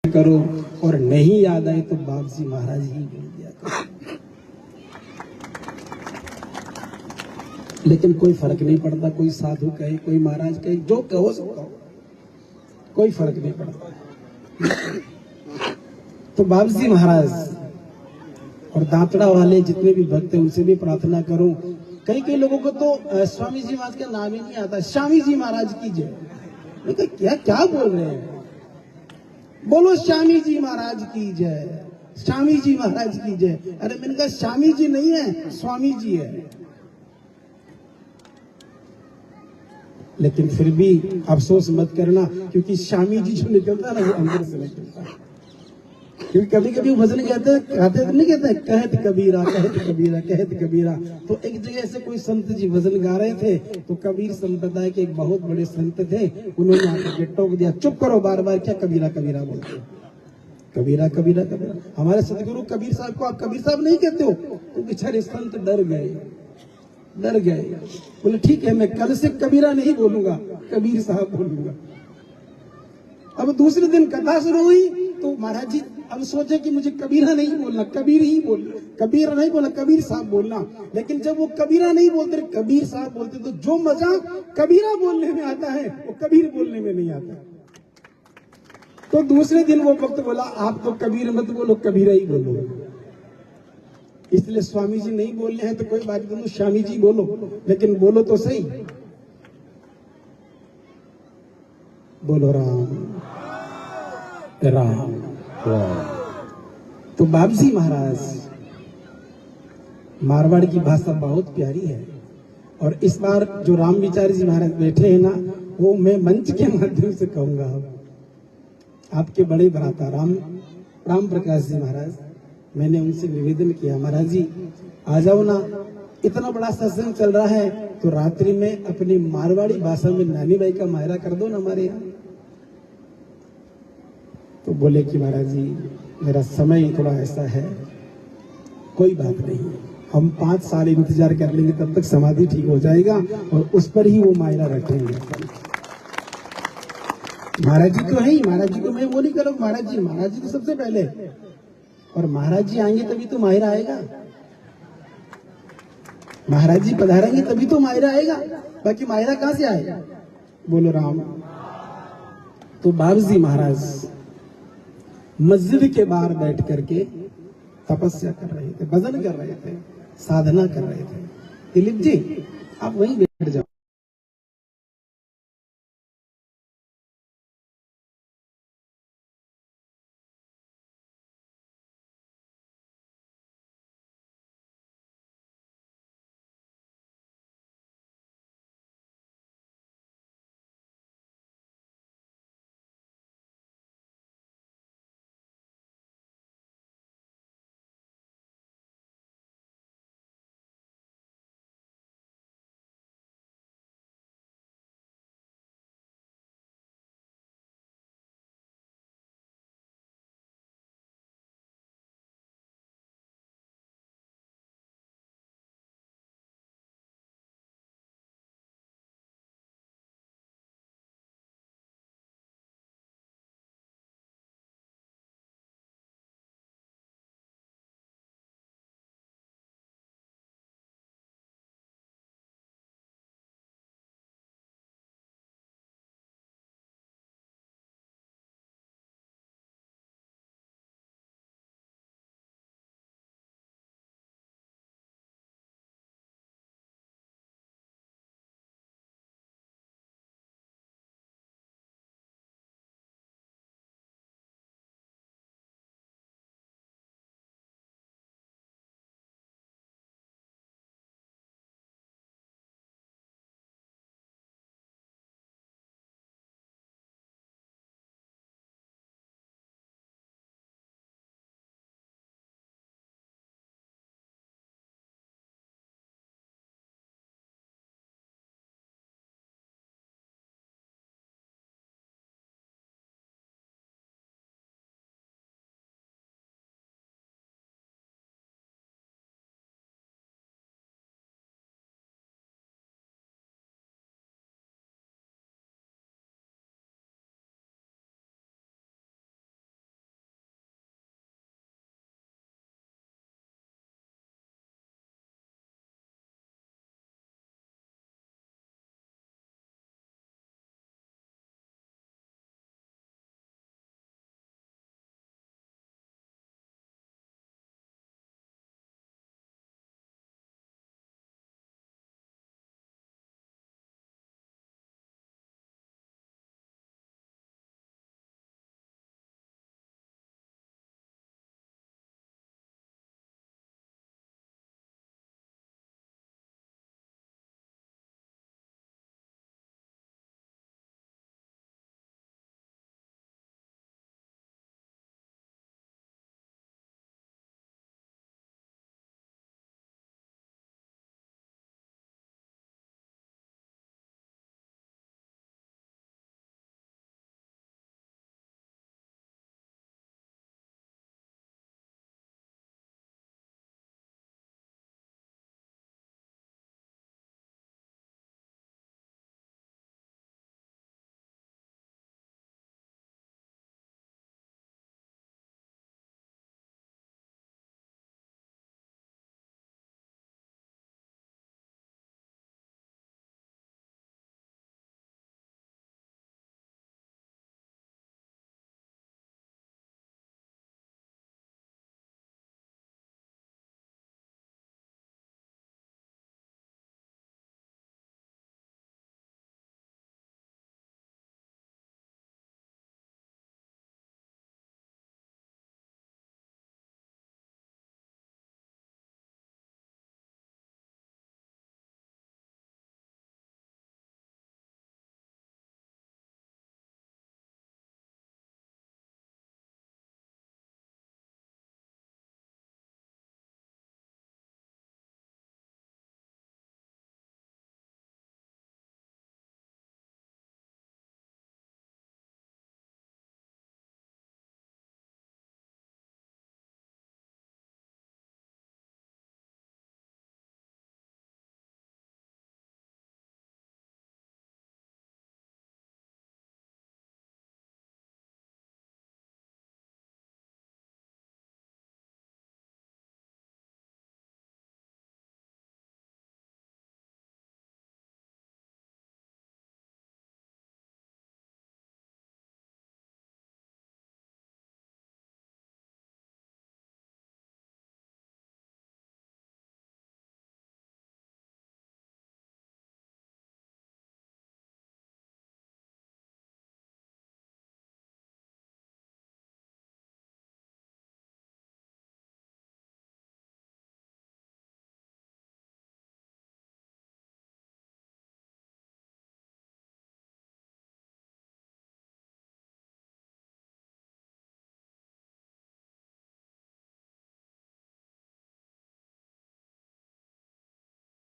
करो, और नहीं याद आए तो बाबूजी महाराज ही बोल दिया करो। लेकिन कोई फर्क नहीं पड़ता, कोई साधु कहे, कोई महाराज कहे, जो कहो सो कहो, कोई फर्क नहीं पड़ता। तो बाबूजी महाराज और दांतड़ा वाले जितने भी भक्त हैं उनसे भी प्रार्थना करूं। कई लोगों को तो स्वामी जी महाराज का नाम ही नहीं आता। स्वामी जी महाराज की जय। मैं कहा क्या क्या बोल रहे हैं? बोलो स्वामी जी महाराज की जय, स्वामी जी महाराज की जय। अरे मैंने कहा स्वामी जी नहीं है, स्वामी जी है। लेकिन फिर भी अफसोस मत करना, क्योंकि स्वामी जी जो निकलता है ना वो अंदर से निकलता है। क्योंकि कभी कभी भजन कहते नहीं कहते कहत कबीरा, कहत कबीरा, कहत कबीरा। तो एक जगह से कोई संत जी भजन गा रहे थे, तो कबीर संप्रदाय के एक बहुत बड़े संत थे, उन्होंने आकर टोक दिया, चुप करो, बार बार क्या कबीरा कबीरा बोलते हो, कबीरा कबीरा कबीरा। हमारे सदगुरु कबीर साहब को आप कबीर साहब नहीं कहते हो? तो बेचारे संत डर गए। बोले ठीक है, मैं कल से कबीरा नहीं बोलूंगा, कबीर साहब बोलूंगा। अब दूसरे दिन कथा शुरू हुई तो महाराज जी अब सोचे कि मुझे कबीरा नहीं बोलना, कबीर ही बोलना, कबीरा नहीं बोलना, कबीर साहब बोलना। लेकिन जब वो कबीरा नहीं बोलते, कबीर साहब बोलते, तो जो मजा कबीरा बोलने में आता है वो कबीर बोलने में नहीं आता। तो दूसरे दिन वो वक्त बोला आप तो कबीर मत बोलो, कबीरा ही बोलो। इसलिए स्वामी जी नहीं बोल रहे हैं तो कोई बात नहीं, स्वामी जी बोलो, लेकिन बोलो तो सही। बोलो राम राम। तो बाबूजी महाराज, मारवाड़ की भाषा बहुत प्यारी है, और इस बार जो राम विचारी जी महाराज बैठे हैं ना, वो मैं मंच के माध्यम से कहूंगा। आपके बड़े भ्राता राम प्रकाश जी महाराज, मैंने उनसे निवेदन किया, महाराज जी आ जाओ ना, इतना बड़ा सत्संग चल रहा है तो रात्रि में अपनी मारवाड़ी भाषा में नानी बाई का मायरा कर दो ना हमारे यहाँ। तो बोले कि महाराज जी मेरा समय थोड़ा ऐसा है, कोई बात नहीं, हम 5 साल इंतजार कर लेंगे, तब तक समाधि ठीक हो जाएगा और उस पर ही वो मायरा रखेंगे। महाराज जी तो है ही, महाराज जी को मैं वो नहीं करूँ, महाराज जी तो सबसे पहले, और महाराज जी आएंगे तभी तो मायरा आएगा, महाराज जी पधारेंगे तभी तो मायरा आएगा, बाकी मायरा कहां से आएगा? बोलो राम। तो बाबूजी महाराज मस्जिद के बाहर बैठ करके तपस्या कर रहे थे, भजन कर रहे थे, साधना कर रहे थे। दिलीप जी आप वहीं बैठ जाओ।